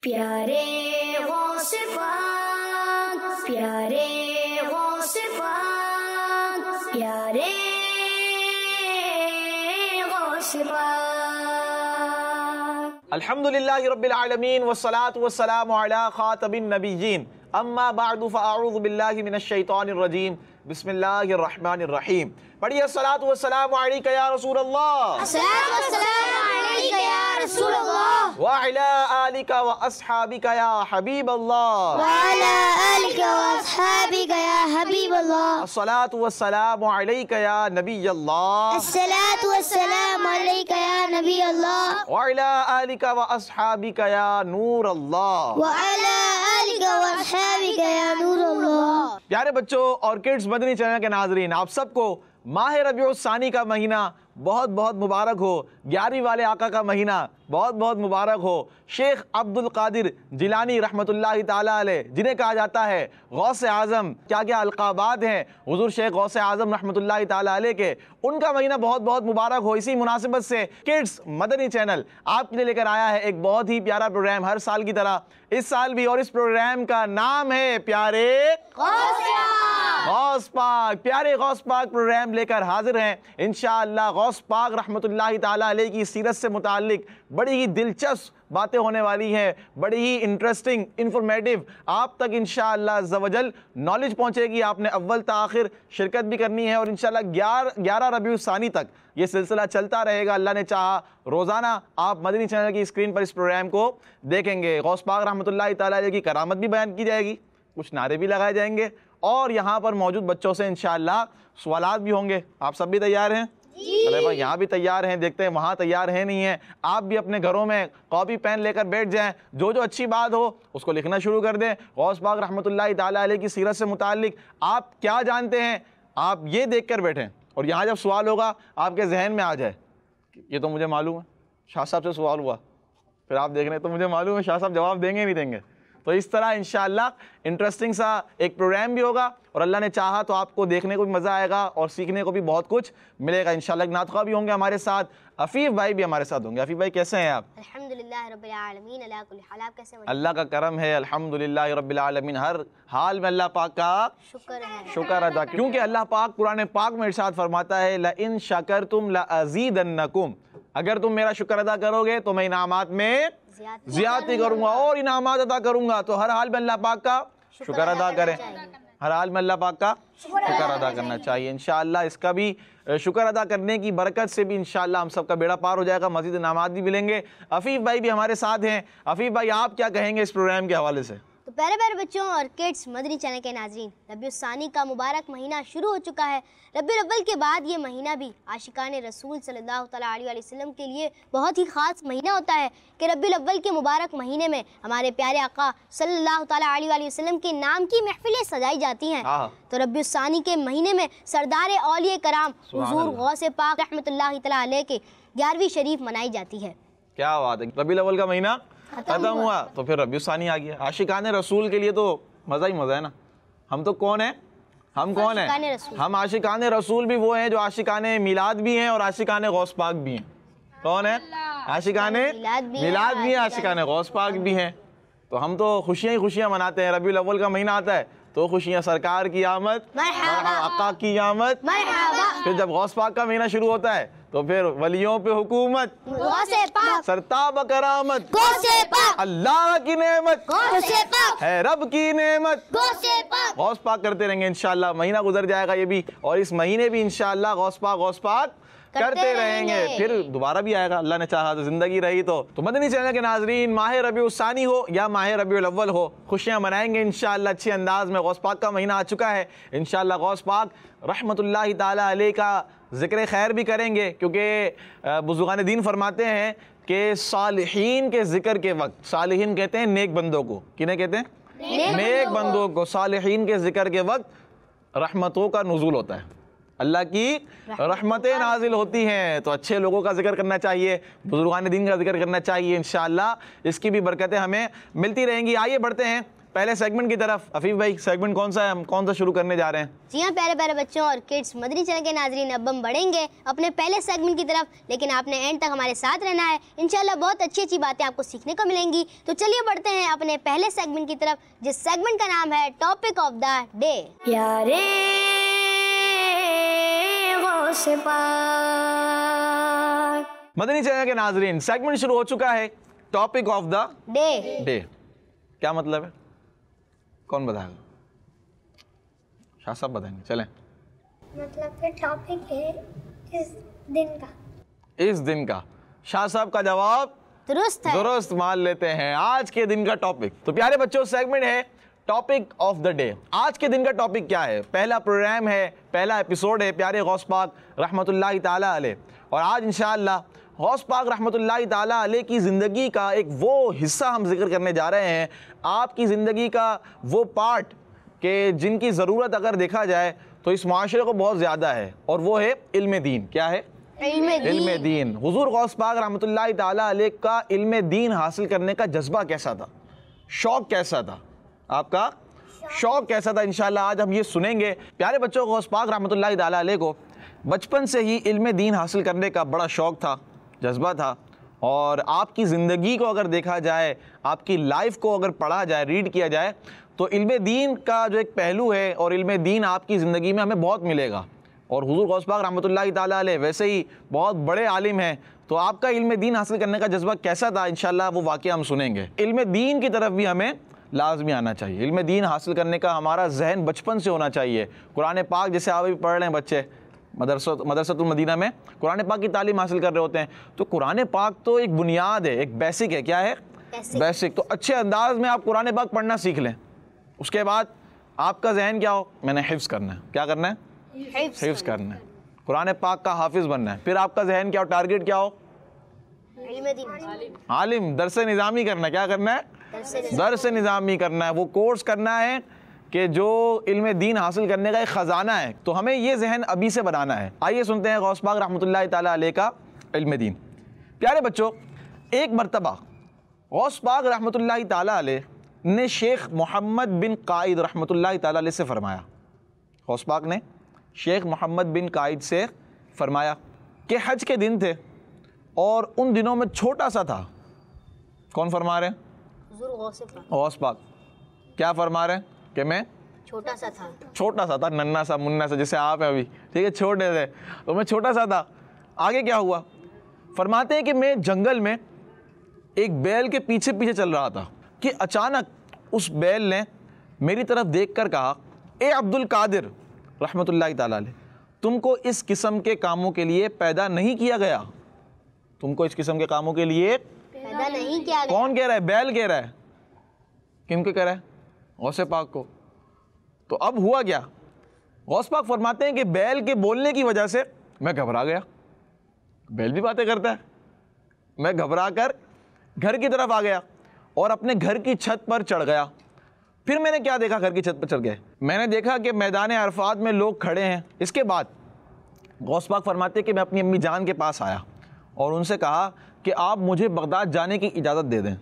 प्यारे गौसे पाक, प्यारे गौसे पाक, प्यारे गौसे पाक। अल्हम्दुलिल्लाहि रब्बिल आलमीन वस्सलातु वस्सलामु अला खातमिन नबिय्यीन अम्मा बअदु फअऊज़ु बिल्लाहि मिनश शैतानिर रजीम बिस्मिल्लाहिर रहमानिर रहीम। पढ़िए अस्सलातु वस्सलामु अलैका या रसूलल्लाह, अस्सलातु वस्सलामु अलैका या रसूलल्लाह, व अला आलिका व अस्हाबिका या हबीबल्लाह, व अला आलिका व अस्हाबिका या हबीबल्लाह। अस्सलातु वस्सलामु अलैका या नबियल्लाह, अस्सलातु वस्सलामु अलैका या नबी अल्लाह, व अला आलिका व अस्हाबिका या नूरल्लाह, व अला आलिका व अस्हाबिका या नूरल्लाह। प्यारे बच्चों और किड्स मदनी चैनल के नाजरीन, आप सबको माह रबीउल सानी का महीना बहुत बहुत मुबारक हो। 11वीं वाले आका का महीना बहुत बहुत मुबारक हो। शेख अब्दुल कादिर जिलानी रहमतुल्लाहि ताला अलैह, जिन्हें कहा जाता है गौसे आज़म, क्या क्या अलक़ाबात हैं हुज़ूर शेख गौसे आज़म रहमतुल्लाहि ताला अलैह के, उनका महीना बहुत बहुत मुबारक हो। इसी मुनासिबत से किड्स मदनी चैनल आपके लिए लेकर आया है एक बहुत ही प्यारा प्रोग्राम, हर साल की तरह इस साल भी, और इस प्रोग्राम का नाम है प्यारे गौस पाक। प्यारे गौस पाक प्रोग्राम लेकर हाजिर हैं इंशाअल्लाह। गौस पाक रहमतुल्लाहि ताला अलैह की सीरत से मुताल्लिक बड़ी ही दिलचस्प बातें होने वाली हैं, बड़ी ही इंटरेस्टिंग इंफॉर्मेटिव, आप तक इंशाअल्लाह अज़्ज़वजल नॉलेज पहुंचेगी। आपने अव्वल ता आखिर शिरकत भी करनी है और इंशाअल्लाह 11 रबीउल सानी तक ये सिलसिला चलता रहेगा। अल्लाह ने चाहा रोज़ाना आप मदनी चैनल की स्क्रीन पर इस प्रोग्राम को देखेंगे। गौस पाक रहमतुल्लाहि ताला अलैह की करामत भी बयान की जाएगी, कुछ नारे भी लगाए जाएंगे और यहाँ पर मौजूद बच्चों से इंशाअल्लाह सवालात भी होंगे। आप सब भी तैयार हैं? अरे भाई यहाँ भी तैयार हैं, देखते हैं वहाँ तैयार हैं नहीं हैं। आप भी अपने घरों में कॉपी पेन लेकर बैठ जाएं, जो जो अच्छी बात हो उसको लिखना शुरू कर दें। गौस पाक रहमतुल्लाहि ताला अलैह की सीरत से मुताल्लिक आप क्या जानते हैं, आप ये देख कर बैठें और यहाँ जब सवाल होगा आपके जहन में आ जाए ये तो मुझे मालूम है, शाह साहब से सवाल हुआ, फिर आप देख रहे हैं तो मुझे मालूम है शाह साहब जवाब देंगे नहीं देंगे। तो इस तरह इंशाअल्लाह इंटरेस्टिंग सा एक प्रोग्राम भी होगा और अल्लाह ने चाहा तो आपको देखने को भी मज़ा आएगा और सीखने को भी बहुत कुछ मिलेगा इंशाअल्लाह। एक नातख़्वा भी होंगे हमारे साथ, अफ़ीफ़ भाई भी हमारे साथ होंगे। अफ़ीफ़ भाई कैसे हैं आप? अल्हम्दुलिल्लाह रब्बिल आलमीन, अला कुल्ली हाल। आप कैसे हैं? अल्लाह का करम है, अल्हम्दुलिल्लाह रब्बिल आलमीन। हर हाल में अल्लाह पाक का शुक्र अदा, क्योंकि अल्लाह पाक कुरान पाक में इरशाद फरमाता है ला इन शकरतुम ला अज़ीदन्नकुम, अगर तुम मेरा शुक्र अदा करोगे तो मैं इनामात में ज़्यादती करूंगा और इनामात अदा करूंगा। तो हर हाल में अल्लाह पाक का शुक्र अदा करें, हर हाल में अल्लाह पाक का शुक्र अदा करना चाहिए इंशाअल्लाह। इसका भी शुक्र अदा करने की बरकत से भी इंशाअल्लाह हम सबका बेड़ा पार हो जाएगा, मज़ीद इनामात भी मिलेंगे। अफ़ीफ़ भाई भी हमारे साथ हैं। अफ़ीफ़ भाई आप क्या कहेंगे इस प्रोग्राम के हवाले से? तो प्यारे प्यारे बच्चों और किड्स मदनी चैनल के नाज़रीन, रबीउल सानी का मुबारक महीना शुरू हो चुका है। रबीउल अव्वल के बाद ये महीना भी आशिकान रसूल सल्लल्लाहु तआला अलैहि वसल्लम के लिए बहुत ही ख़ास महीना होता है कि रबीउल अव्वल के मुबारक महीने में हमारे प्यारे आका सल्लल्लाहु तआला अलैहि वसल्लम के नाम की महफिलें सजाई जाती हैं। तो रबीउल सानी के महीने में सरदार औलिया कराम हुज़ूर गौसे पाक रहमतुल्लाहि तआला अलैह के 11वीं शरीफ मनाई जाती है। क्या बात है, रबीउल अव्वल का महीना खत्म हुआ तो फिर रबीउल सानी आ गया। आशिकान रसूल के लिए तो मज़ा ही मज़ा है ना। हम तो कौन है, हम कौन है? हम आशिकान रसूल भी वो हैं जो आशिकान मिलाद भी हैं और आशिकान गौस पाक भी हैं। कौन है? आशिकान मिलाद भी हैं, आशिकान गौस पाक भी हैं। तो हम तो खुशियाँ ही खुशियाँ मनाते हैं। रबीउल अव्वल का महीना आता है तो खुशियाँ, सरकार की आमद, आका की आमद। फिर जब गौस पाक का महीना शुरू होता है तो फिर वलियों पे हुकूमत, सरताब करामत, अल्लाह की नेमत है, रब की नेमत, गौस पाक करते रहेंगे इंशाअल्लाह। महीना गुजर जाएगा ये भी और इस महीने भी इंशाअल्लाह गौस पाक करते रहेंगे। फिर दोबारा भी आएगा अल्लाह ने चाहा तो, जिंदगी रही तो मदनी चैनल के नाजरीन, माह रबीउल सानी हो या माह रबीउल अव्वल हो, खुशियाँ मनाएंगे इंशाअल्लाह अच्छे अंदाज में। गौस पाक का महीना आ चुका है इंशाअल्लाह। गौस पाक रहमतुल्लाहि ताला अलैह का ज़िक्र खैर भी करेंगे क्योंकि बुज़ुर्गान दीन फरमाते हैं कि सालिहीन के ज़िक्र के वक्त, सालिहीन कहते हैं नेक बंदों को, किन्हें कहते हैं? नेक बंदों को। सालिहीन के ज़िक्र के वक्त रहमतों का नुज़ूल होता है, अल्लाह की रहमतें नाजिल होती हैं। तो अच्छे लोगों का जिक्र करना चाहिए, बुजुर्गान दीन का जिक्र करना चाहिए इंशाअल्लाह। इसकी भी बरकतें हमें मिलती रहेंगी। आइए बढ़ते हैं पहले सेगमेंट की तरफ। अफीफ भाई, सेगमेंट कौन सा है, हम कौन सा शुरू करने जा रहे हैं? जी हाँ प्यारे प्यारे बच्चों और किड्स मदनी चैनल के नाजरीन, अब हम बढ़ेंगे अपने पहले सेगमेंट की तरफ, लेकिन आपने एंड तक हमारे साथ रहना है। इंशाल्लाह बहुत अच्छी अच्छी बातें आपको सीखने को मिलेंगी। तो चलिए बढ़ते हैं अपने पहले सेगमेंट की तरफ, जिस सेगमेंट का नाम है टॉपिक ऑफ द डे। प्यारे गौसे पाक। मदनी चैनल के नाजरीन, सेगमेंट शुरू हो चुका है, टॉपिक ऑफ द डे। क्या मतलब है, कौन बताएगा? शाह साहब बताएंगे, चलें। मतलब कि टॉपिक है इस दिन का। इस दिन का। शाह साहब का जवाब दुरुस्त है, दुरुस्त मान लेते हैं। आज के दिन का टॉपिक, तो प्यारे बच्चों सेगमेंट है टॉपिक ऑफ द डे। आज के दिन का टॉपिक क्या है? पहला प्रोग्राम है, पहला एपिसोड है प्यारे गौस पाक रहमतुल्लाहि ताला अलैह, और आज इंशाअल्लाह गौस पाक रहमतुल्लाहि ताला अलैह की ज़िंदगी का एक वो हिस्सा हम जिक्र करने जा रहे हैं, आपकी ज़िंदगी का वो पार्ट के जिनकी ज़रूरत अगर देखा जाए तो इस माशरे को बहुत ज़्यादा है, और वो है इल्म दीन। क्या है? इल्म दीन। हुजूर गौस पाक रहमतुल्लाहि ताला अलैह का इल्म दीन हासिल करने का जज्बा कैसा था, शौक़ कैसा था, आपका शौक़ कैसा था, इंशाअल्लाह आज हम ये सुनेंगे। प्यारे बच्चों, गौस पाक रहमतुल्लाहि ताला अलैह को बचपन से ही इल्म दीन हासिल करने का बड़ा शौक़ था, जज्बा था, और आपकी ज़िंदगी को अगर देखा जाए, आपकी लाइफ को अगर पढ़ा जाए, रीड किया जाए, तो इल्म दीन का जो एक पहलू है और इल्म दीन आपकी ज़िंदगी में हमें बहुत मिलेगा। और हुजूर गौस पाक रहमतुल्लाहि ताला अलैह वैसे ही बहुत बड़े आलिम हैं, तो आपका इल्म दीन हासिल करने का जज्बा कैसा था, इंशाअल्लाह वो वाक़या हम सुनेंगे। इल्म दीन की तरफ भी हमें लाजमी आना चाहिए। इल्म दीन हासिल करने का हमारा जहन बचपन से होना चाहिए। कुरान पाक जैसे आप अभी पढ़ रहे हैं बच्चे, मदरसतुल मदीना में कुरान पाक की तालीम हासिल कर रहे होते हैं, तो कुरान पाक तो एक बुनियाद है, एक बेसिक है। क्या है? बेसिक। तो अच्छे अंदाज में आप कुरान पाक पढ़ना सीख लें, उसके बाद आपका जहन क्या हो, मैंने हिफ्ज़ करना है। क्या करना है? हिफ्ज़ करना है, कुरान पाक का हाफिज़ बनना है। फिर आपका जहन क्या हो, टारगेट क्या हो? आलिम, दरस निज़ामी करना है। क्या करना है? दरस निज़ामी करना है। वो कोर्स करना है कि जो इल्म दीन हासिल करने का एक ख़जाना है, तो हमें ये जहन अभी से बनाना है। आइए सुनते हैं गौस पाक रहमतुल्लाहि ताला अलैह का इल्म दीन। प्यारे बच्चों, एक मरतबा गौस पाक रहमतुल्लाहि ताला अलैह ने शेख मोहम्मद बिन कायद रहमतुल्लाहि ताला अलैह से फरमाया, गौस पाक ने शेख मोहम्मद बिन कायद से फरमाया कि हज के दिन थे और उन दिनों में छोटा सा था। कौन फरमा रहे हैं? गौस पाक। क्या फरमा रहे हैं कि मैं छोटा सा था, नन्ना सा, मुन्ना सा, जैसे आप हैं अभी, ठीक है, छोटे थे, तो मैं छोटा सा था। आगे क्या हुआ? फरमाते हैं कि मैं जंगल में एक बैल के पीछे पीछे चल रहा था कि अचानक उस बैल ने मेरी तरफ देखकर कहा, ए अब्दुल कादिर रहमतुल्लाहि ताला अलैह, तुमको इस किस्म के कामों के लिए पैदा नहीं किया गया। तुमको इस किस्म के कामों के लिए पैदा नहीं किया गया। कौन कह रहा है? बैल कह रहा है। किनको कह रहा है? गौसे पाक को। तो अब हुआ क्या? गौस पाक फरमाते हैं कि बैल के बोलने की वजह से मैं घबरा गया। बैल भी बातें करता है। मैं घबरा कर घर की तरफ आ गया और अपने घर की छत पर चढ़ गया। फिर मैंने क्या देखा? घर की छत पर चढ़ गए, मैंने देखा कि मैदान अरफात में लोग खड़े हैं। इसके बाद गौस पाक फरमाते हैं कि मैं अपनी अम्मी जान के पास आया और उनसे कहा कि आप मुझे बगदाद जाने की इजाज़त दे दें।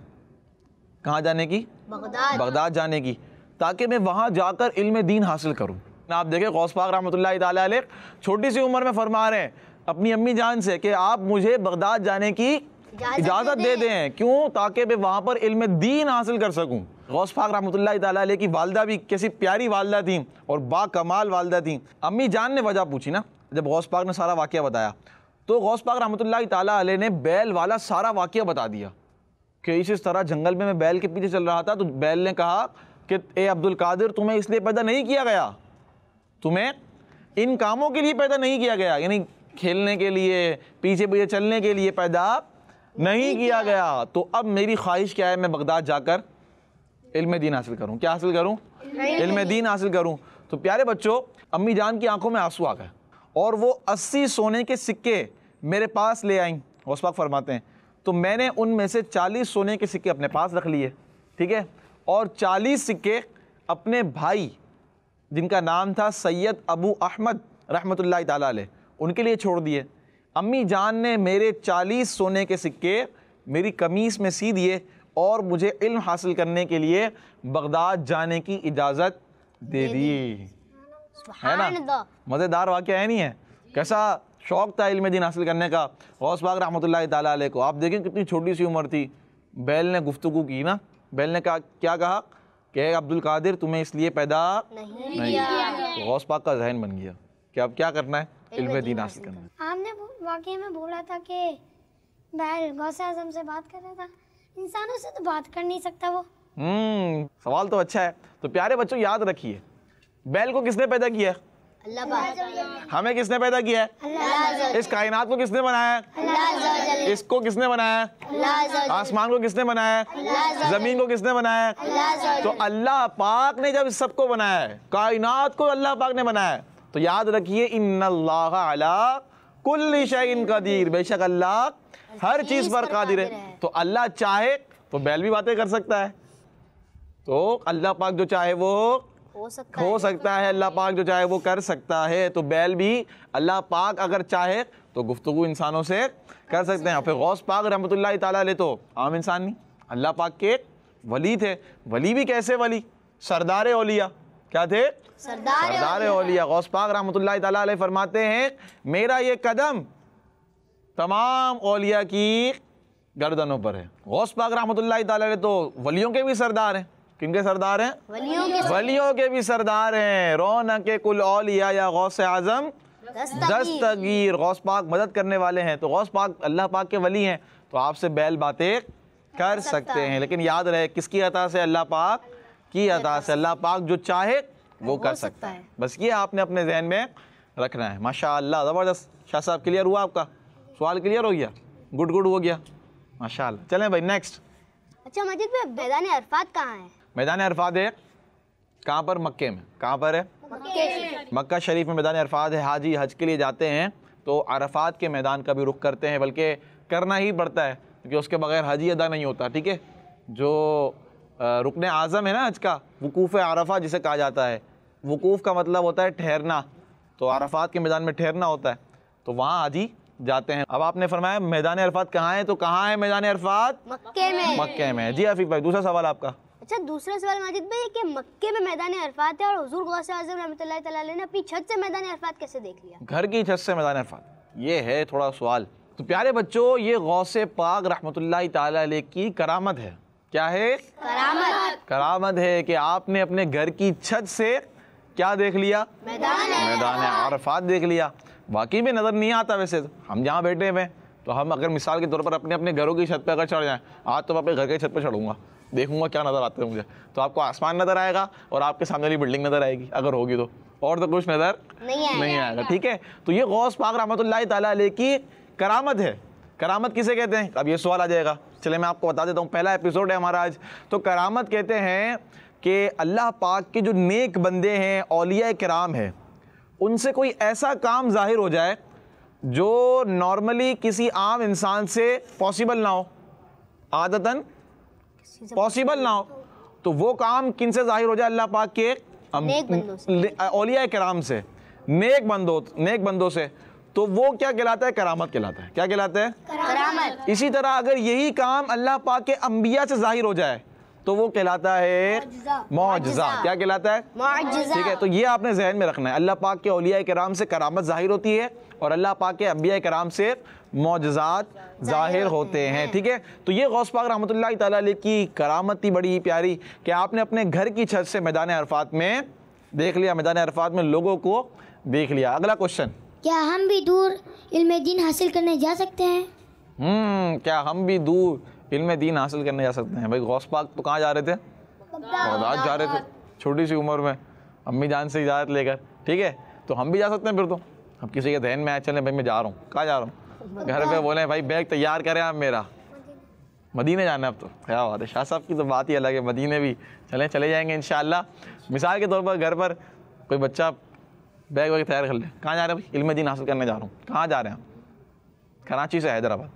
कहाँ जाने की? बगदाद जाने की, ताकि मैं वहाँ जाकर इल्म दीन हासिल करूँ। आप देखें गौस पाक रहमतुल्लाहि ताला अलैह छोटी सी उम्र में फरमा रहे हैं अपनी अम्मी जान से कि आप मुझे बगदाद जाने की इजाज़त दे दें। क्यों? ताकि मैं वहाँ पर इल्म दीन हासिल कर सकूँ। गौस पाक रहमतुल्लाहि ताला अलैह की वालदा भी कैसी प्यारी वालदा थी और बाकमाल वालदा थी। अम्मी जान ने वजह पूछी ना, जब गौस पाक ने सारा वाक़या बताया, तो गौस पाक रहमतुल्लाहि ताला अलैह ने बैल वाला सारा वाक़या बता दिया कि इस तरह जंगल में मैं बैल के पीछे चल रहा था, तो बैल ने कहा कि ए अब्दुल कादिर, तुम्हें इसलिए पैदा नहीं किया गया, तुम्हें इन कामों के लिए पैदा नहीं किया गया, यानी खेलने के लिए, पीछे पीछे चलने के लिए पैदा नहीं किया गया। तो अब मेरी ख्वाहिश क्या है? मैं बगदाद जाकर इल्म दीन हासिल करूँ। क्या हासिल करूँ? इल्म दीन हासिल करूँ। तो प्यारे बच्चों, अम्मी जान की आंखों में आंसू आ गए और वो 80 सोने के सिक्के मेरे पास ले आईं। गौस पाक फरमाते हैं तो मैंने उनमें से 40 सोने के सिक्के अपने पास रख लिए, ठीक है, और 40 सिक्के अपने भाई जिनका नाम था सैयद अबू अहमद रहमतुल्लाहि ताला अलैह, उनके लिए छोड़ दिए। अम्मी जान ने मेरे 40 सोने के सिक्के मेरी कमीज़ में सी दिए और मुझे इल्म हासिल करने के लिए बगदाद जाने की इजाज़त दे दी। है ना, मज़ेदार वाक़या है नहीं है? कैसा शौक़ था इल्म दीन हासिल करने का गौस पाक रहमतुल्लाहि ताला अलैह को। आप देखें कितनी छोटी सी उम्र थी, बैल ने गुफ्तगू की ना, बैल ने कहा, क्या कहा कि अब्दुल कादिर तुम्हें इसलिए पैदा नहीं किया। तो गौस पाक का जहन बन गया कि अब क्या करना है, इल्म दीन हासिल करना है। आपने वाकई में बोला था कि बैल गौसे आज़म से बात कर रहा था, इंसानों से तो बात कर नहीं सकता वो। सवाल तो अच्छा है। तो प्यारे बच्चों याद रखिए, बैल को किसने पैदा किया है? अल्लाह पाक। हमें किसने पैदा किया है? अल्लाह। इस कायनात को किसने बनाया है? अल्लाह। इसको किसने बनाया है? अल्लाह। आसमान को किसने बनाया है? अल्लाह। जमीन को किसने बनाया है? अल्लाह। तो अल्लाह पाक ने जब इस सबको बनाया है, कायनात को अल्लाह पाक ने बनाया है, तो याद रखिए इन्नल्लाह अला कुल्ली शैइन कदीर, बेशक अल्लाह हर चीज पर कादिर है। तो अल्लाह चाहे तो बैल भी बातें कर सकता है, तो अल्लाह पाक जो चाहे वो हो सकता है, अल्लाह पाक जो चाहे वो कर सकता है। तो बैल भी अल्लाह पाक अगर चाहे तो गुफ्तगू इंसानों से कर सकते हैं। फिर गौस पाक रहमतुल्लाहि ताला अलैह तो आम इंसान नहीं, अल्लाह पाक के वली थे। वली भी कैसे वली? सरदार औलिया। क्या थे? सरदार औलिया। गौस पाक रहमतुल्लाहि ताला अलैह फरमाते हैं, मेरा ये कदम तमाम औलिया की गर्दनों पर है। गौस पाक रहमतुल्लाहि ताला अलैह तो वलियों के भी सरदार हैं। किनके सरदार हैं? वलियों के भी सरदार हैं। रौनक कुल औलिया या गौस आजम दस्तगीर। गौस पाक मदद करने वाले हैं, तो गौस पाक अल्लाह पाक के वली हैं, तो आपसे बैल बातें कर सकते हैं। लेकिन याद रहे किसकी अता से? अल्लाह पाक की अता से। अल्लाह पाक जो चाहे वो कर सकता है। बस ये आपने अपने जहन में रखना है। माशाअल्लाह, ज़बरदस्त। शाह साहब क्लियर हुआ? आपका सवाल क्लियर हो गया? गुड हो गया, माशाअल्लाह। चलें भाई नेक्स्ट। अच्छा मजीद भाई, मैदान अरफात कहाँ है? मैदान अरफात है कहाँ पर? मक्के में। कहाँ पर है? मक्का शरीफ में मैदान अरफात है। हाजी हज के लिए जाते हैं तो अरफात के मैदान का भी रुख करते हैं, बल्कि करना ही पड़ता है क्योंकि उसके बगैर हज ही अदा नहीं होता। ठीक है, जो रुकने आज़म है ना हज का, वकूफ़ अरफा जिसे कहा जाता है। वकूफ़ का मतलब होता है ठहरना, तो अरफात के मैदान में ठहरना होता है, तो वहाँ हाजी जाते हैं। अब आपने फरमाया मैदान अरफात कहाँ है, तो कहाँ है मैदान अरफात? मक्के में। मक्के में। जी आफिक भाई, दूसरा सवाल आपका। अच्छा दूसरा सवाल माजिद भाई कि मक्के में मैदान अरफात है और हुजूर गौसे आज़म रहमतुल्लाहि तआला अलैह ने अपनी छत से मैदान अरफात कैसे देख लिया? घर की छत से मैदान अरफात, ये है थोड़ा सवाल। तो प्यारे बच्चों, ये गौसे पाक रहमतुल्लाहि तआला अलैह की करामत है। क्या है? करामत है कि आपने अपने घर की छत से क्या देख लिया? मैदान अरफात देख लिया। वाकई में नज़र नहीं आता। वैसे तो हम जहाँ बैठे हुए तो हम अगर मिसाल के तौर पर अपने अपने घरों की छत पर अगर चढ़ जाएं, आज तो मैं अपने घर की छत पर चढ़ूंगा, देखूंगा क्या नज़र आता है मुझे, तो आपको आसमान नज़र आएगा और आपके सामने वाली बिल्डिंग नज़र आएगी अगर होगी तो, और तो कुछ नज़र नहीं आएगा। ठीक है, तो ये गौस पाक रहमतुल्लाहि तआला अलैह की करामत है। करामत किसे कहते हैं? अब ये सवाल आ जाएगा, चले मैं आपको बता देता हूँ। पहला एपिसोड है हमारा आज। तो करामत कहते हैं कि अल्लाह पाक के जो नेक बंदे हैं, औलिया किराम है, उनसे कोई ऐसा काम जाहिर हो जाए जो नॉर्मली किसी आम इंसान से पॉसिबल ना हो, आदतन पॉसिबल ना हो, तो वो काम किन से जाहिर हो जाए? अल्लाह पाक के औलिया किराम से, नेक बंदों से। तो वो क्या कहलाता है? करामत कहलाता है। क्या कहलाता है? करामत। इसी तरह अगर यही काम अल्लाह पाक के अंबिया से जाहिर हो जाए तो वो कहलाता है मौजज़ा। क्या कहलाता है? मौजज़ा। ठीक है, तो ये आपने जहन में रखना है। अल्लाह पाक के औलिया किराम से करामत जाहिर होती है और अल्लाह पाक के अंबिया किराम से मौजज़ात जाहिर होते हैं। ठीक है, तो ये गौस पाक रहमतुल्लाहि तआला अलैह की करामत थी बड़ी प्यारी कि आपने अपने घर की छत से मैदान अरफात में देख लिया, मैदान अरफात में लोगों को देख लिया। अगला क्वेश्चन, क्या हम भी दूर इल्म दीन हासिल करने जा सकते हैं? क्या हम भी दूर इल्म दीन हासिल करने जा सकते हैं? भाई गौस पाक तो कहाँ जा रहे थे? बगदाद जा रहे थे, छोटी सी उम्र में अम्मी जान से इजाज़त लेकर। ठीक है, तो हम भी जा सकते हैं फिर तो। अब किसी के जहन में आया चले भाई मैं जा रहा हूँ, कहाँ जा रहा हूँ? घर पे बोले भाई बैग तैयार करें आप मेरा, मदीने जाना है अब तो। क्या बात है, शाह साहब की तो बात ही अलग है, मदीने भी चले जाएंगे इंशाअल्लाह। मिसाल के तौर पर घर पर कोई बच्चा बैग वैग तैयार कर ले, कहाँ जा रहे हैं? भाई इल्म दीन हासिल करने जा रहा हूँ। कहाँ जा रहे हैं? कराची से हैदराबाद।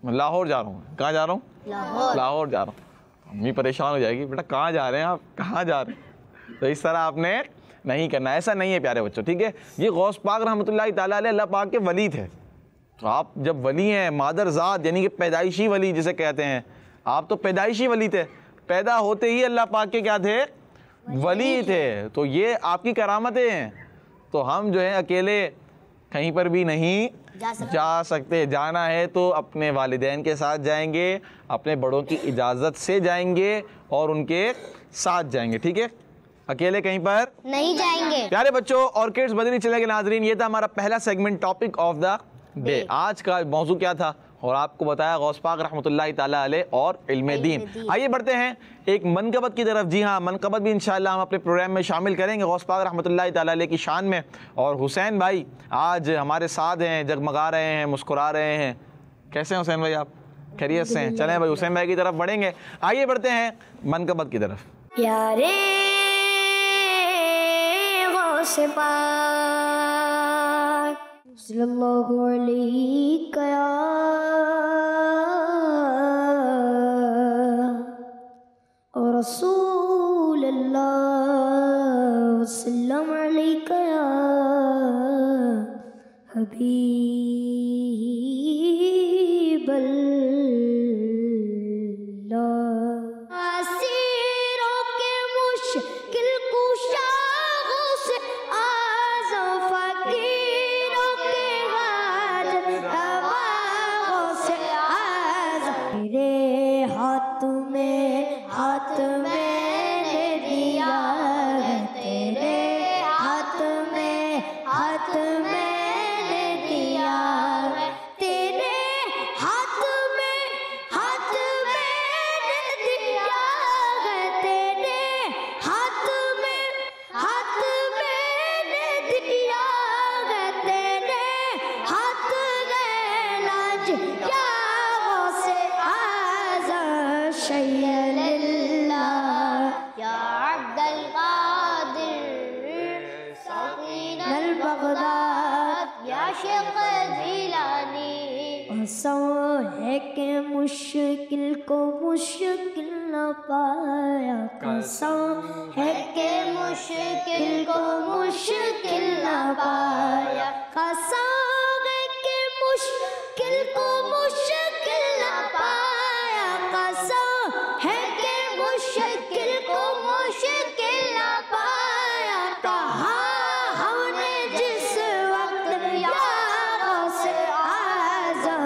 मैं लाहौर जा रहा हूँ। कहाँ जा रहा हूँ? लाहौर जा रहा हूँ। अम्मी परेशान हो जाएगी, बेटा कहाँ जा रहे हैं आप, कहाँ जा रहे हैं? तो इस तरह आपने नहीं करना, ऐसा नहीं है प्यारे बच्चों। ठीक है, ये गौस पाक रहमतुल्लाहि तआला अलैह अल्लाह पाक के वली थे। तो आप जब वली हैं, मादर ज़ात यानी कि पैदाइशी वली जिसे कहते हैं, आप तो पैदाइशी वली थे, पैदा होते ही अल्लाह पाक के क्या थे, वली थे। तो ये आपकी करामतें हैं। तो हम जो है अकेले कहीं पर भी नहीं जा सकते। जाना है तो अपने वालिदैन के साथ जाएंगे, अपने बड़ों की इजाज़त से जाएंगे और उनके साथ जाएंगे, ठीक है, अकेले कहीं पर नहीं जाएंगे। प्यारे बच्चों, ऑर्किड्स मदनी चैनल के नाजरीन, ये था हमारा पहला segment, topic of the day. आज का मौजू क्या था और आपको बताया गौस पाक रहमतुल्लाहि ताला अलैह और इल्मे दीन। आइए बढ़ते हैं एक मनकबत की तरफ। जी हाँ, मनकबत भी इंशाअल्लाह हम अपने प्रोग्राम में शामिल करेंगे गौस पाक रहमतुल्लाहि ताला अलैह की शान में। और हुसैन भाई आज हमारे साथ हैं, जगमगा रहे हैं, मुस्कुरा रहे हैं। कैसे हैं हुसैन भाई, आप खैरियत से हैं? चलें भाई हुसैन भाई की तरफ बढ़ेंगे। आइए बढ़ते हैं मनकबत की तरफ। प्यारे गौस पाक सल्लल्लाहु अलैहि और रसूल अल्लाह सल्लल्लाहु अलैहि हबीब अल्लाह। असीरों के मुश्किल कुशा गौस आज़म, फकीरों के हाजत रवा गौस आज़म। तेरे हाथ मैंने दिया है, तेरे हाथ मैंने दिया है, तेरे हाथ मैंने दिया है, तेरे हाथ मैंने दिया है, तेरे हाथ गैलाज या गौस आज़म शय्यल्लाह या अब्दुल कादिर नल बगदाद या शेख जिलानी। कसम है कि मुश्किल को मुश्किल न पाया, कसम है कि मुश्किल को मुश्किल न पाया, कसम है कि मुश्किल को मुश्किल न पाया, कसम है कि मुश्किल को मुश्किल न पाया। कहा हमने जिस वक्त या गौस आज़म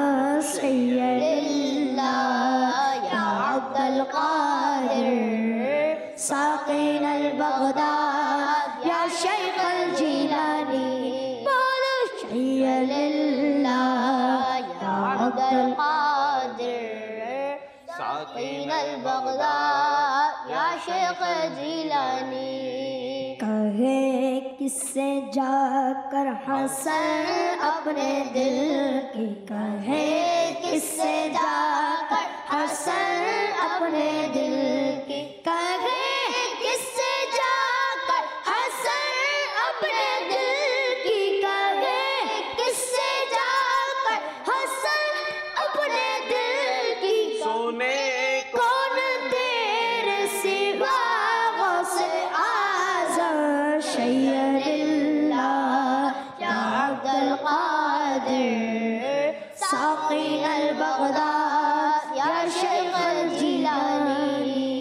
सय्यदुल्लाह या अब्दुल कादिर साक़िन अल बगदाद या शेख अल जिलानी। बोलो सय्यदुल्लाह या अब्दुल कादिर साक़िन अल बगदाद या शेख जिलानी। कहे किससे जाकर हसन अपने दिल की, कहे किससे जाकर हसन अपने दिल की, कहे किससे जाकर हसन अपने दिल की, कहे किससे जाकर हसन अपने दिल की। सोने कौन तेरे सिवा गौस आज़म शय्यदुल्लाह या अब्दुल कादिर साक़िन अल बगदाद या शेख अल जिलानी।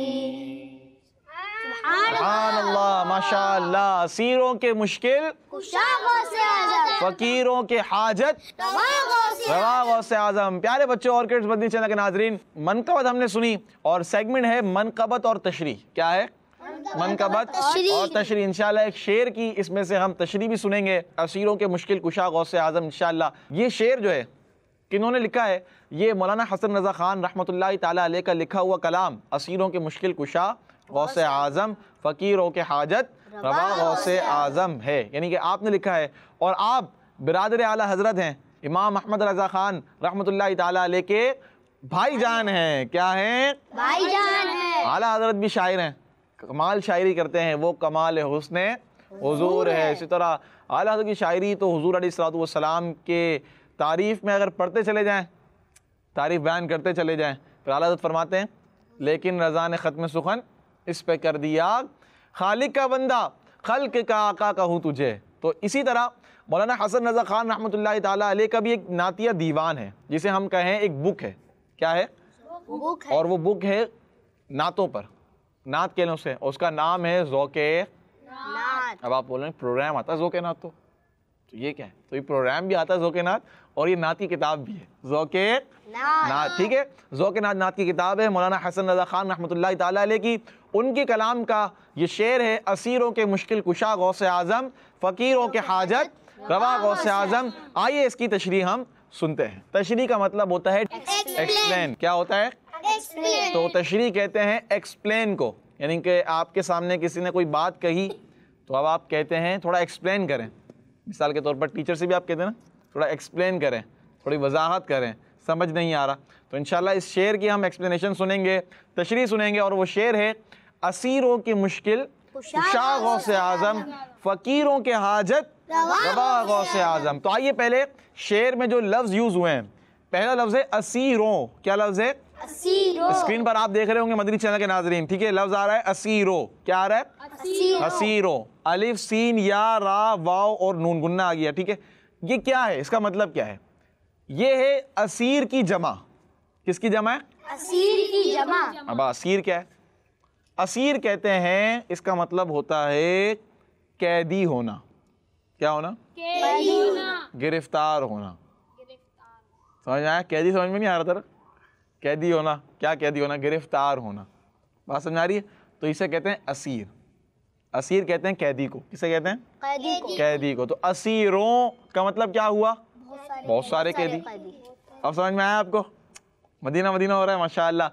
सुभान अल्लाह, माशाअल्लाह। असीरों के मुश्किल, कुशा गौस आज़म, फकीरों के हाजत रवा गौस रवा गौस आज़म। प्यारे बच्चों, ऑर्किड्स मदनी चैनल के नाजरीन, मनकबत हमने सुनी और सेगमेंट है मनकबत और तशरीह। क्या है? मनकबत और तशरीह। इंशाल्लाह एक शेर की इसमें से हम तशरीह भी सुनेंगे, असीरों के मुश्किल कुशा गौस आज़म। इंशाल्लाह ये शेर जो है किन्होंने लिखा है? ये मौलाना हसन रज़ा खान रहमतुल्लाहि ताला अलैह का लिखा हुआ कलाम, असीरों के मुश्किल कुशा गौस आज़म, फ़कीरों के हाजत रवा गौस आज़म है। यानी कि आपने लिखा है और आप बिरादर आला हज़रत हैं, इमाम अहमद रज़ा खान रहमतुल्लाहि ताला अलैह के भाईजान हैं। क्या हैं? भाईजान है। आला हज़रत भी शायर हैं, कमाल शायरी करते हैं, वो कमाल हुस्ने हुजूर है। इसी तरह आला हज़रत की शायरी तो हुजूर अलैहिस्सलातु वस्सलाम के तारीफ़ में अगर पढ़ते चले जाएँ, तारीफ़ बयान करते चले जाएँ, फिर आला हज़रत फरमाते हैं लेकिन रज़ा ने ख़त्म सुखन इस पे कर दिया, खालिक का बंदा खल्क का आका कहूँ तुझे। तो इसी तरह मौलाना हसन रज़ा खान रहमतुल्लाहि ताला अलैह का भी एक नातिया दीवान है, जिसे हम कहें एक बुक है। क्या है? बुक है। और वो बुक है नातों पर, नात कह लें उसे, उसका नाम है ज़ौक़े नात। अब आप बोल रहे हैं प्रोग्राम आता है ज़ौक़े नात, तो ये क्या है? तो ये प्रोग्राम भी आता है ज़ौक़े नात और ये नात की किताब भी है ज़ौक़े नात, ठीक है। ज़ौक़े नात नात की किताब है मौलाना हसन रज़ा खान रहमतुल्लाहि ताला अलैह की, उनके कलाम का ये शेर है। असीरों के मुश्किल कुशा गौसे आज़म, फ़कीरों के हाजत रवा गौसे आज़म। आइए इसकी तशरीह हम सुनते हैं। तशरीह का मतलब होता है एक्सप्लेन। क्या होता है? तो तशरीह कहते हैं एक्सप्लेन को, यानी कि आपके सामने किसी ने कोई बात कही तो अब आप कहते हैं थोड़ा एक्सप्लेन करें। मिसाल के तौर पर टीचर से भी आप कहते हैं ना, थोड़ा एक्सप्लेन करें, थोड़ी वजाहत करें, समझ नहीं आ रहा। तो इंशाल्लाह इस शेर की हम एक्सप्लेनेशन सुनेंगे, तशरीह सुनेंगे, और वो शेर है असीरों की मुश्किल कुशा गौसे आज़म, फ़कीरों के हाजत रवा गौसे आज़म। तो आइए पहले शेर में जो लफ्ज़ यूज़ हुए हैं, पहला लफ्ज़ है असीरों। क्या लफ्ज़ है? स्क्रीन पर आप देख रहे होंगे मदनी चैनल के नाजरीन, ठीक है। लफ्ज़ आ रहा है असीरों। क्या आ रहा है? असीरों। अलिफ सीन या रा वाव और नून गुन्ना आ गया, ठीक है। ये क्या है? इसका मतलब क्या है? ये है असीर की जमा। किसकी जमा है? असीर की जमा। अब असीर क्या है? असीर कहते हैं, इसका मतलब होता है कैदी होना। क्या होना? गिरफ्तार होना। समझ आया? कैदी समझ में नहीं आ रहा था? कैदी होना, क्या कैदी होना? गिरफ्तार होना। बात समझ आ रही है? तो इसे कहते हैं असीर। असीर कहते हैं कैदी को। किसे कहते हैं? कैदी को। कैदी को। तो असीरों का मतलब क्या हुआ? बहुत सारे कैदी। अब समझ में आया आपको? मदीना मदीना हो रहा है माशाअल्लाह।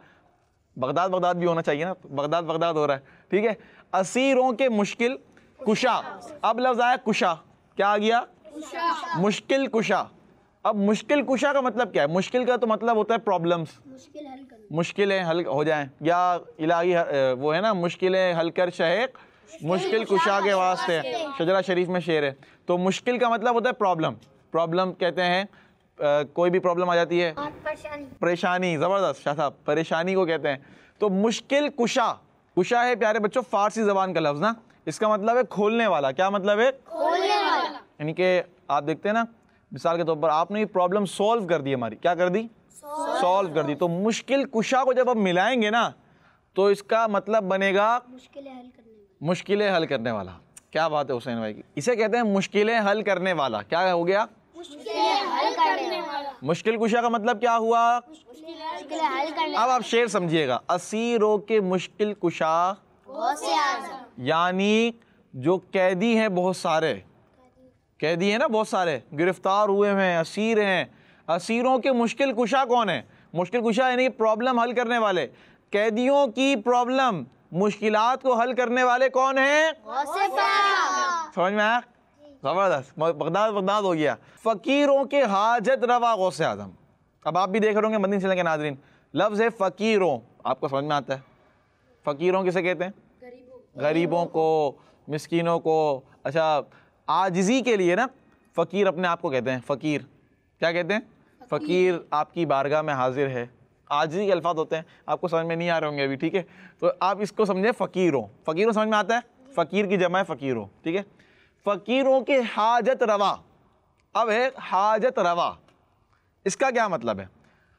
बगदाद बगदाद भी होना चाहिए ना, बगदाद बगदाद हो रहा है, ठीक है। असीरों के मुश्किल कुशा। अब लफ्ज़ आया कुशा। क्या आ गया? मुश्किल कुशा। अब मुश्किल कुशा का मतलब क्या है? मुश्किल का तो मतलब होता है प्रॉब्लम्स, मुश्किलें हल हो जाएं, या इलाही वो है ना, मुश्किलें हल कर शहेक मुश्किल कुशा के वास्ते, शजरा शरीफ में शेर है। तो मुश्किल का मतलब होता है प्रॉब्लम। प्रॉब्लम कहते हैं कोई भी प्रॉब्लम आ जाती है, परेशानी। ज़बरदस्त शाह साहब, परेशानी को कहते हैं। तो मुश्किल कुशा, कुशा है प्यारे बच्चों फारसी ज़बान का लफ्ज़ ना, इसका मतलब है खोलने वाला। क्या मतलब है? खोलने वाला। यानी कि आप देखते हैं ना, मिसाल के तौर पर आपने ये प्रॉब्लम सॉल्व कर दी, हमारी क्या कर दी? सॉल्व कर दी। तो मुश्किल कुशा को जब आप मिलाएंगे ना, तो इसका मतलब बनेगा मुश्किलें हल करने वाला। क्या बात है हुसैन भाई की, इसे कहते हैं मुश्किलें हल करने वाला। क्या हो गया? मुश्किल कुशा का मतलब क्या हुआ? अब आप शेर समझिएगा। असीरों के मुश्किल कुशा, यानी जो कैदी हैं बहुत सारे, कैदी हैं ना बहुत सारे, गिरफ्तार हुए हैं, असीर हैं। असीरों के मुश्किल कुशा कौन है? मुश्किल कुशा यानी प्रॉब्लम हल करने वाले। कैदियों की प्रॉब्लम, मुश्किलात को हल करने वाले कौन हैं? समझ में आया? ज़बरदस्त, बगदाद बगदाद हो गया। फ़कीरों के हाजत रवा गौसे आज़म। अब आप भी देख रहे होंगे मदनी चैनल के नाज़रीन, लफ्ज़ है फ़कीरों। आपको समझ में आता है? फ़कीरों किसे कहते हैं? गरीबों को, मिस्कीनों को। अच्छा, आजिज़ी के लिए ना फ़कीर अपने आप को कहते हैं। फ़कीर क्या कहते हैं? फ़कीर आपकी बारगाह में हाजिर है। आजिज़ी के अल्फाज होते हैं, आपको समझ में नहीं आ रहे होंगे अभी, ठीक है। तो आप इसको समझे फ़कीरों। फ़कीरों समझ में आता है? फ़कीर की जमा है फ़कीरों, ठीक है। फ़कीरों के हाजत रवा। अब है हाजत रवा, इसका क्या मतलब है?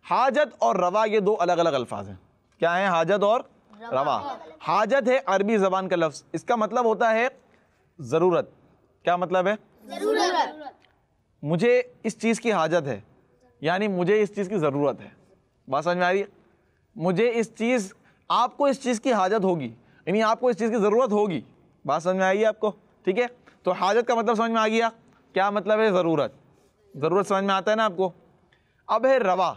हाजत और रवा ये दो अलग अलग अल्फाज हैं। क्या है हाजत और रवा? हाजत है अरबी ज़बान का लफ्ज़, इसका मतलब होता है ज़रूरत। क्या मतलब है? ज़रूरत। मुझे इस चीज़ की हाजत है, यानी मुझे इस चीज़ की ज़रूरत है। बात समझ में आ रही है? मुझे इस चीज़, आपको इस चीज़ की हाजत होगी, यानी आपको इस चीज़ की ज़रूरत होगी। बात समझ में आई है आपको? ठीक है। तो हाजत का मतलब समझ में आ गया। क्या मतलब है? ज़रूरत। ज़रूरत समझ में आता है ना आपको? अब है रवा,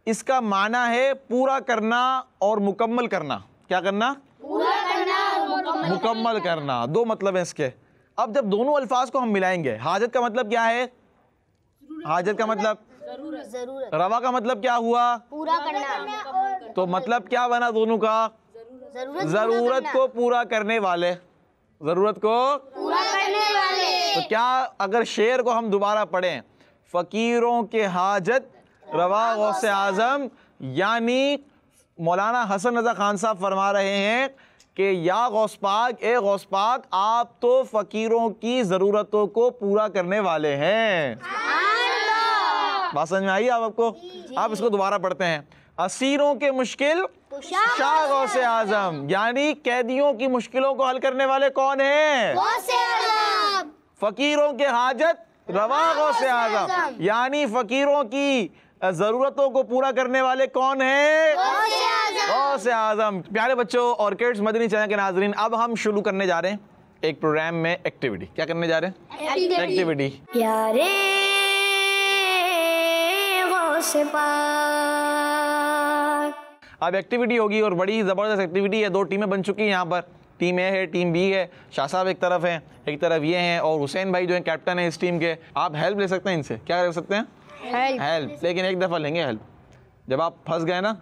इसका माना है पूरा करना और मुकम्मल करना। क्या करना? पूरा करना, मुकम्मल करना। दो मतलब है इसके। अब जब दोनों अल्फाज को हम मिलाएंगे, हाजत का मतलब क्या है? हाजत का मतलब ज़रूरत। रवा का मतलब क्या हुआ? पूरा करना। तो मतलब क्या बना दोनों का? ज़रूरत को पूरा करने वाले, ज़रूरत को पूरा करने वाले। तो क्या अगर शेर को हम दोबारा पढ़ें, फ़कीरों के हाजत रवा गौसे आज़म, यानी मौलाना हसन रज़ा खान साहब फरमा रहे हैं कि या गौस पाक, ए गौस पाक, आप तो फ़कीरों की ज़रूरतों को पूरा करने वाले हैं। बात समझ में आई आपको? आप इसको दोबारा पढ़ते हैं। असीरों के मुश्किल शाह गौसे आजम, यानी कैदियों की मुश्किलों को हल करने वाले कौन है? फकीरों के हाजत रवा गौसे आजम, यानी फकीरों की जरूरतों को पूरा करने वाले कौन है? गौसे आजम। प्यारे बच्चों और किड्स मदनी चैनल के नाजरीन, अब हम शुरू करने जा रहे हैं एक प्रोग्राम में एक्टिविटी। क्या करने जा रहे हैं? एक्टिविटी। प्यारे गौसे पाक। अब एक्टिविटी होगी और बड़ी ज़बरदस्त एक्टिविटी है। 2 टीमें बन चुकी हैं यहाँ पर, टीम ए है, टीम बी है। शाह साहब एक तरफ हैं, एक तरफ ये हैं, और हुसैन भाई जो हैं कैप्टन है इस टीम के। आप हेल्प ले सकते हैं इनसे। क्या कर सकते हैं? हेल्प। लेकिन एक दफ़ा लेंगे हेल्प, जब आप फंस गए ना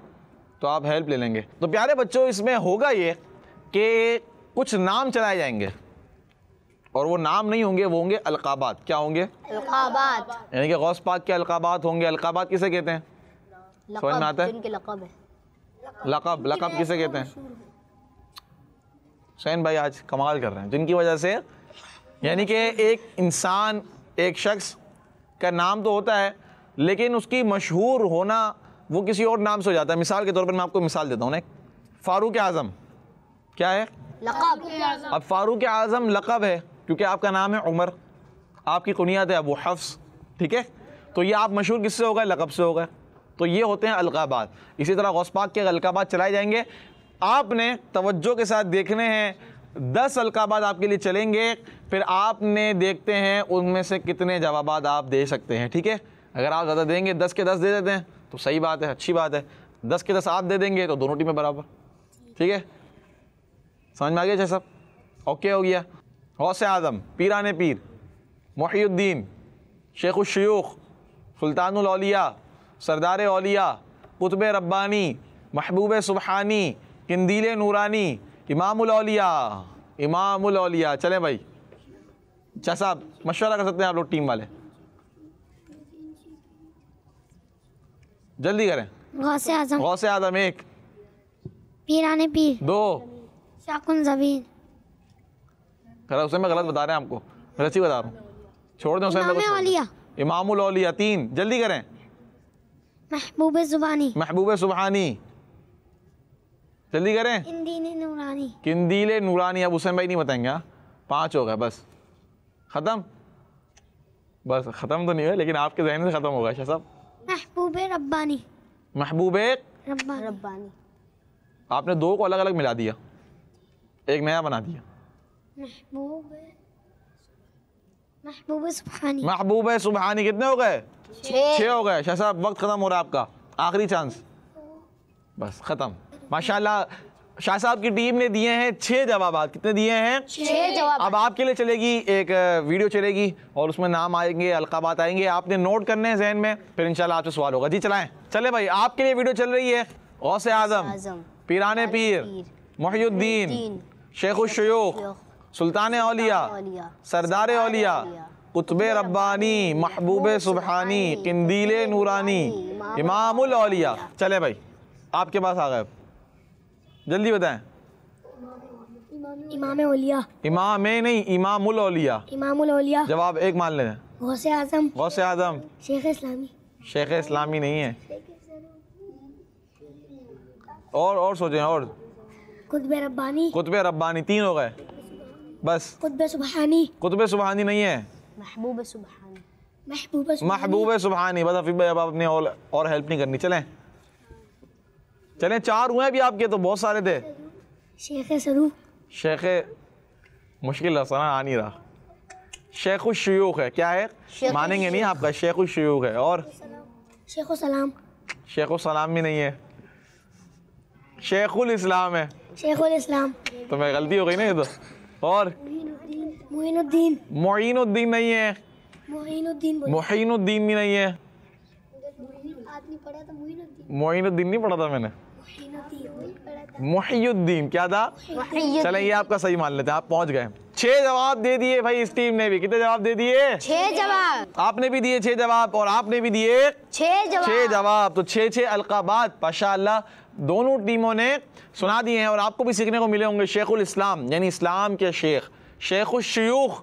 तो आप हेल्प ले लेंगे। तो प्यारे बच्चों, इसमें होगा ये कि कुछ नाम चलाए जाएंगे और वो नाम नहीं होंगे, वो होंगे अलकाबात। क्या होंगे? अलकाबात, यानी कि गौस पाक के अलकाबात होंगे। अलकाबात किसे कहते हैं? समझ में आता है? जिनके लक़ब है। लक़ब, लक़ब किसे कहते हैं? हुसैन भाई आज कमाल कर रहे हैं, जिनकी वजह से यानी कि एक इंसान, एक शख्स का नाम तो होता है लेकिन उसकी मशहूर होना वो किसी और नाम से हो जाता है। मिसाल के तौर पर मैं आपको मिसाल देता हूँ ना, फ़ारूक आज़म क्या है? लक़ब। अब फ़ारूक आज़म लक़ब है क्योंकि आपका नाम है उमर, आपकी कुनियत है अबू हफ्स, ठीक है? तो ये आप मशहूर किससे होगा? लक़ब से होगा। तो ये होते हैं अलकाबात। इसी तरह गौस पाक के अलकाबात चलाए जाएंगे। आपने तवज्जो के साथ देखने हैं, 10 अलकाबात आपके लिए चलेंगे, फिर आपने देखते हैं उनमें से कितने जवाबात आप दे सकते हैं, ठीक है? अगर आप ज़्यादा देंगे, 10 के 10 दे देते हैं तो सही बात है, अच्छी बात है। 10 के 10 आप दे देंगे तो दोनों टीमें बराबर, ठीक है? समझ में आ गया? सब ओके हो गया। गौसे आज़म, पीराने पीर, मुहियुद्दीन, शेखुश शयूख, सुल्तानुल औलिया, सरदार औलिया, कुतुब रब्बानी, महबूब सुबहानी, किंदील नूरानी, इमामुल औलिया, इमामुल औलिया। चलें भाई, अच्छा साहब मशवरा कर सकते हैं आप लोग टीम वाले, जल्दी करें। गौसे आजम, गौसे आज़म 1, पीराने पीर, 2, शाकुन ज़बीन, उसे मैं गलत बता रहे हैं आपको, मैं सच्ची बता रहा हूँ, छोड़ दें उसे। इमाम औलिया, इमामुल औलिया 3, जल्दी करें। महबूब ज़ुबानी, महबूब सुबहानी, जल्दी करें। किंदील नूरानी, किंदील नूरानी। अब हुसैन भाई नहीं बताएंगे। 5 हो गए, बस ख़त्म। बस ख़त्म तो नहीं हुआ लेकिन आपके जहन से ख़त्म होगा। शाह साहब, महबूब रब्बानी, महबूब रब्बानी, आपने 2 को अलग अलग मिला दिया, एक नया बना दिया। महबूब सुबहानी, महबूब सुबहानी कितने हो गए? 6 हो गए। शाह साहब वक्त ख़त्म हो रहा है आपका, आखिरी चांस, बस ख़त्म। माशाल्लाह शाह साहब की टीम ने दिए हैं 6 जवाब। कितने दिए हैं? 6 जवाब। अब आपके लिए चलेगी एक वीडियो चलेगी और उसमें नाम आएंगे, अलकाबात आएंगे, आपने नोट करने हैं जहन में, फिर इंशाल्लाह आपसे सवाल होगा। जी चलाएं। चले भाई, आपके लिए वीडियो चल रही है। गौसे आज़म, पीराने पीर, मुहियुद्दीन, शेखुश शयूख, सुल्तान औलिया, सरदार औलिया, कुतुब रब्बानी, महबूब सुबहानी, किंदील नूरानी, इमामुल औलिया। चले भाई, आपके पास आ गए, जल्दी बताएं। इमाम औलिया, इमाम नहीं, इमामुल औलिया। इमामुल औलिया, जवाब 1 मान लें। गौसे आजम, गौसे आज़म, शेख इस्लामी, शेख इस्लामी नहीं है। और सोचें, और कुतुब रब्बानी, कुतुब रब्बानी 3 हो गए, बस। कुतुब सुबहानी, कुतुब सुबहानी नहीं है। महबूब सुबहानी, महबूब सुबहानी। बस अफीफ भाई अब आपने और हेल्प नहीं करनी। चलें 4 हुए भी आपके, तो बहुत सारे थे। शेख सरू, शेख मुश्किल अफसाना आ नहीं रहा। शेखुश शयूख है। क्या है? मानेंगे नहीं आपका, शेखुश शयूख है। और शेखुल सलाम, शेखुल सलाम भी नहीं है, शेखुल इस्लाम है। शेखुल इस्लाम, तो मैं गलती हो गई ना ये तो। और मोइनुद्दीन, मोइनुद्दीन नहीं है, मोइनुद्दीन भी नहीं है। आदमी पढ़ा था मोइनुद्दीन, मोइनुद्दीन नहीं पढ़ा था मैंने, मुहियुद्दीन। क्या था? चलें ये आपका सही मान लेते हैं, आप पहुंच गए। 6 जवाब दे दिए भाई इस टीम ने भी। कितने जवाब दे दिए? 6 जवाब। आपने भी दिए 6 जवाब और आपने भी दिए 6 जवाब। 6 जवाब। तो 6 अलकाबात माशाअल्लाह दोनों टीमों ने सुना दिए हैं और आपको भी सीखने को मिले होंगे। शेखुल इस्लाम यानी इस्लाम के शेख, शेखुश शयूख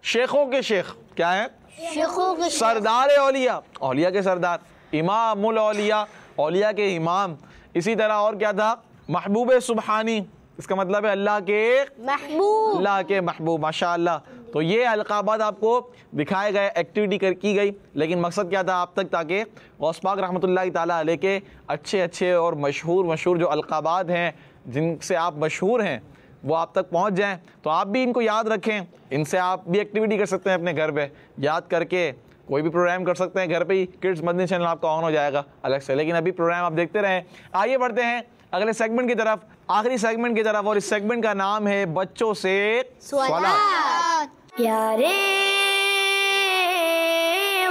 शेखों के शेख। क्या है? शेखों के सरदार औलिया, औलिया के सरदार, इमामुल औलिया, औलिया के इमाम। इसी तरह और क्या था, महबूब सुबहानी, इसका मतलब है अल्लाह के महबूब, माशाअल्लाह। तो ये अलकाबात आपको दिखाए गए, एक्टिविटी की गई, लेकिन मकसद क्या था आप तक, ताकि गौस पाक रहमतुल्लाहि ताला अलैह के अच्छे अच्छे और मशहूर जो अलकाबात हैं, जिनसे आप मशहूर हैं, वो आप तक पहुंच जाएं। तो आप भी इनको याद रखें, इनसे आप भी एक्टिविटी कर सकते हैं अपने घर पे, याद करके कोई भी प्रोग्राम कर सकते हैं घर पे ही। किड्स मदनी चैनल आपका ऑन हो जाएगा अलग से, लेकिन अभी प्रोग्राम आप देखते रहें। आइए बढ़ते हैं अगले सेगमेंट की तरफ, आखिरी सेगमेंट की तरफ, और इस सेगमेंट का नाम है बच्चों से सवालात। प्यारे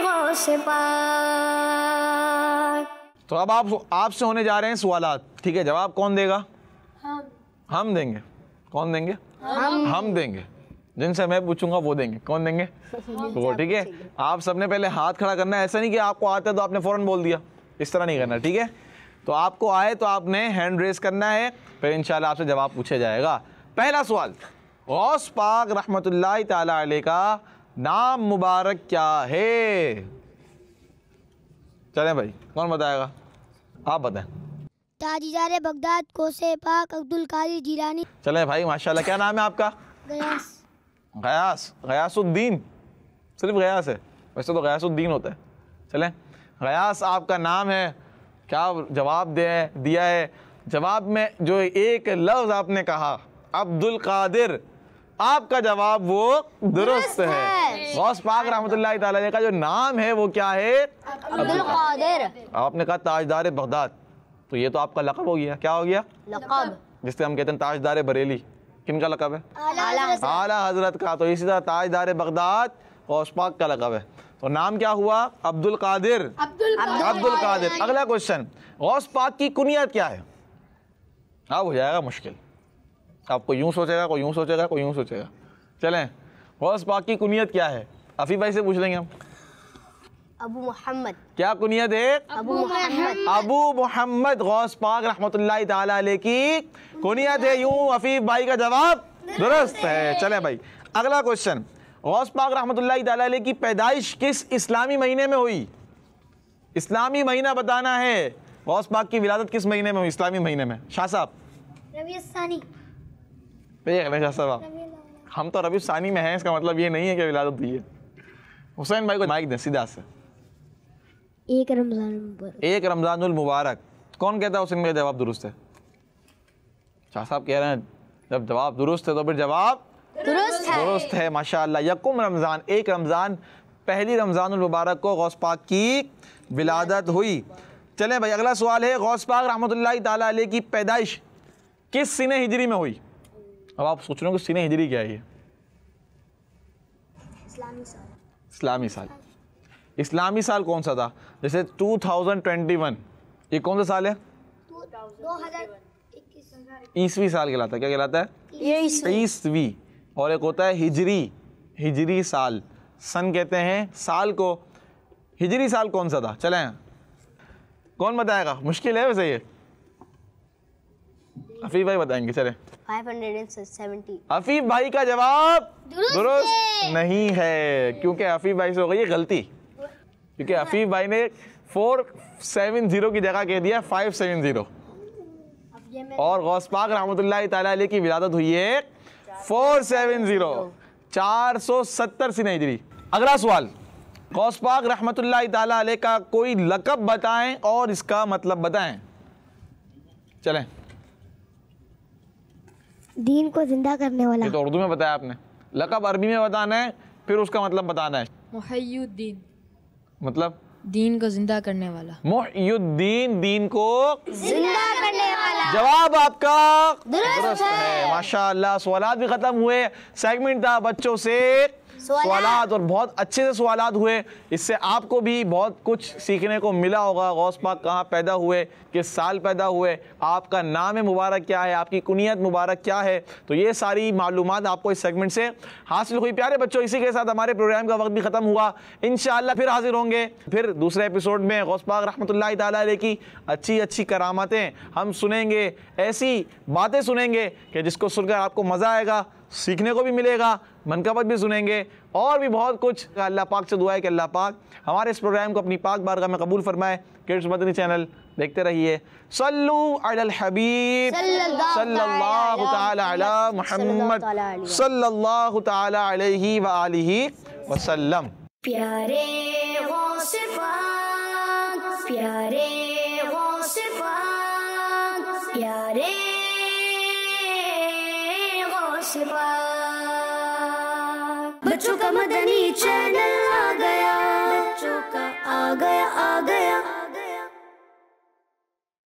गौसे पाक। तो अब आपसे होने जा रहे हैं सवालात, ठीक है? जवाब कौन देगा? हम देंगे। कौन देंगे? हम देंगे। जिनसे मैं पूछूंगा वो देंगे। कौन देंगे? वो, ठीक है? आप सबने पहले हाथ खड़ा करना है। ऐसा नहीं कि आपको आता है तो आपने फौरन बोल दिया, इस तरह नहीं करना, ठीक है? तो आपको आए तो आपने हैंड रेस करना है, फिर इंशाल्लाह आपसे जवाब पूछा जाएगा। पहला सवाल, गौस पाक रहमतुल्लाहि ताला अलैह का नाम मुबारक क्या है? चलें भाई, कौन बताएगा? आप बताएं। ताजदार बगदाद गौसे पाक अब्दुल कादिर जिलानी। चलें भाई, माशाल्लाह। क्या नाम है आपका? गयासुद्दीन। सिर्फ गयास है, वैसे तो गयासुद्दीन होता है। चलें, गयास आपका नाम है। क्या जवाब दिया है? जवाब में जो एक लफ्ज़ आपने कहा अब्दुल कादिर, आपका जवाब वो दुरुस्त है। गौस पाक रहमतुल्लाहि ताला अलैह का जो नाम है वो क्या है? अब्दुल कादिर। आपने कहा ताजदार बगदाद, तो ये तो आपका लक़ब हो गया। क्या हो गया? लक़ब। जिससे हम कहते हैं ताजदार बरेली, किनका लक़ब है? आला हजरत का। तो इसी तरह ताजदार बगदाद गौस पाक का लक़ब है। तो नाम क्या हुआ? अब्दुल कादिर। अब्दुल कादिर। अगला क्वेश्चन, गौस पाक की कुनियत क्या है? अब हो जाएगा मुश्किल। आपको यूं सोचेगा, कोई यूं सोचेगा, कोई यूं सोचेगा। चलें, गौस पाक की कुनियत क्या है? अफी भाई से पूछ लेंगे हम। अबू मोहम्मद। क्या कुनियत है? अबू मोहम्मद। अबू मोहम्मद गौस पाक रहमतुल्लाहि ताला अलैह की कुनियत है। यूं अफीफ भाई का जवाब दुरुस्त है। चलें भाई, अगला क्वेश्चन, गौस पाक रहमतुल्लाहि ताला अलैह की पैदाइश किस इस्लामी महीने में हुई? इस्लामी महीना बताना है। गौस पाक की विलादत किस महीने में हुई? इस्लामी महीने में। शाह साहब। रबीउल सानी। शाह साहब, हम तो रबीउल सानी में हैं, इसका मतलब ये नहीं है कि विलादत हुई है। हुसैन भाई को माइक दें सीधा से। एक रमज़ानुल मुबारक। कौन कहता है हुसैन का जवाब दुरुस्त है? शाह साहब कह रहे हैं जब जवाब दुरुस्त है तो फिर जवाब दुरुस्त है। माशाअल्लाह। यकुम रमज़ान, एक रमज़ान, पहली रमज़ानुल मुबारक को गौस पाक की विलादत हुई। चलें भाई, अगला सवाल है, गौस पाक रहमतुल्लाहि ताला अलैह की पैदाइश किस सीने हिजरी में हुई? अब आप सोच रहे हो कि सीने हिजरी क्या है? ये इस्लामी साल। इस्लामी साल कौन सा था? जैसे 2021, ये कौन सा साल है? 2021 ईसवी साल कहलाता है। क्या कहलाता है? ईसवी। और एक होता है हिजरी साल, सन कहते हैं साल को। हिजरी साल कौन सा था? चलें, कौन बताएगा? मुश्किल है वैसे ये। अफीफ भाई बताएंगे। चलें, 570। अफीफ भाई का जवाब दुरुस्त नहीं है, क्योंकि अफीफ भाई से हो गई है गलती, क्योंकि अफीफ भाई ने 470 की जगह कह दिया 570। और गौस पाक रहमतुल्लाहि ताला अलैह की विलादत हुई है 470, 470 सीने हिजरी। अगला सवाल, गौस पाक रहमतुल्लाहि ताला अलैह का कोई लक़ब बताएं और इसका मतलब बताएं। चलें, दीन को जिंदा करने वाला। ये तो उर्दू में बताया आपने, लक़ब अरबी में बताना है, फिर उसका मतलब बताना है। मुहय्युद्दीन, मतलब दीन को जिंदा करने वाला। मुहय्युद्दीन, दीन को जिंदा करने वाला। जवाब आपका दुरुस्त है। माशाअल्लाह। सवालात भी खत्म हुए। सेगमेंट था बच्चों से सवालात, और बहुत अच्छे से सवालात हुए। इससे आपको भी बहुत कुछ सीखने को मिला होगा। गौस पाक कहाँ पैदा हुए, किस साल पैदा हुए, आपका नाम मुबारक क्या है, आपकी कुनियत मुबारक क्या है, तो ये सारी मालूमात आपको इस सेगमेंट से हासिल हुई। प्यारे बच्चों, इसी के साथ हमारे प्रोग्राम का वक्त भी ख़त्म हुआ। इंशाअल्लाह फिर हाजिर होंगे, फिर दूसरे एपिसोड में गौस पाक रहमतुल्लाहि ताला अलैह की अच्छी अच्छी करामातें हम सुनेंगे, ऐसी बातें सुनेंगे कि जिसको सुनकर आपको मज़ा आएगा। सीखने को भी मिलेगा, मनकबत भी सुनेंगे और भी बहुत कुछ। अल्लाह पाक से दुआ है कि अल्लाह पाक हमारे इस प्रोग्राम को अपनी पाक बारगाह में कबूल फरमाए। किड्स मदनी चैनल देखते रहिए। सल्लू अलल हबीब सल्लल्लाहु ताला अला मुहम्मद सल्लल्लाहु ताला अलैहि व आलिहि वसल्लम। प्यारे गौसे पाक, प्यारे गौसे पाक, प्यारे गौसे पाक। बच्चों का मदनी चैनल आ गया, बच्चों का आ गया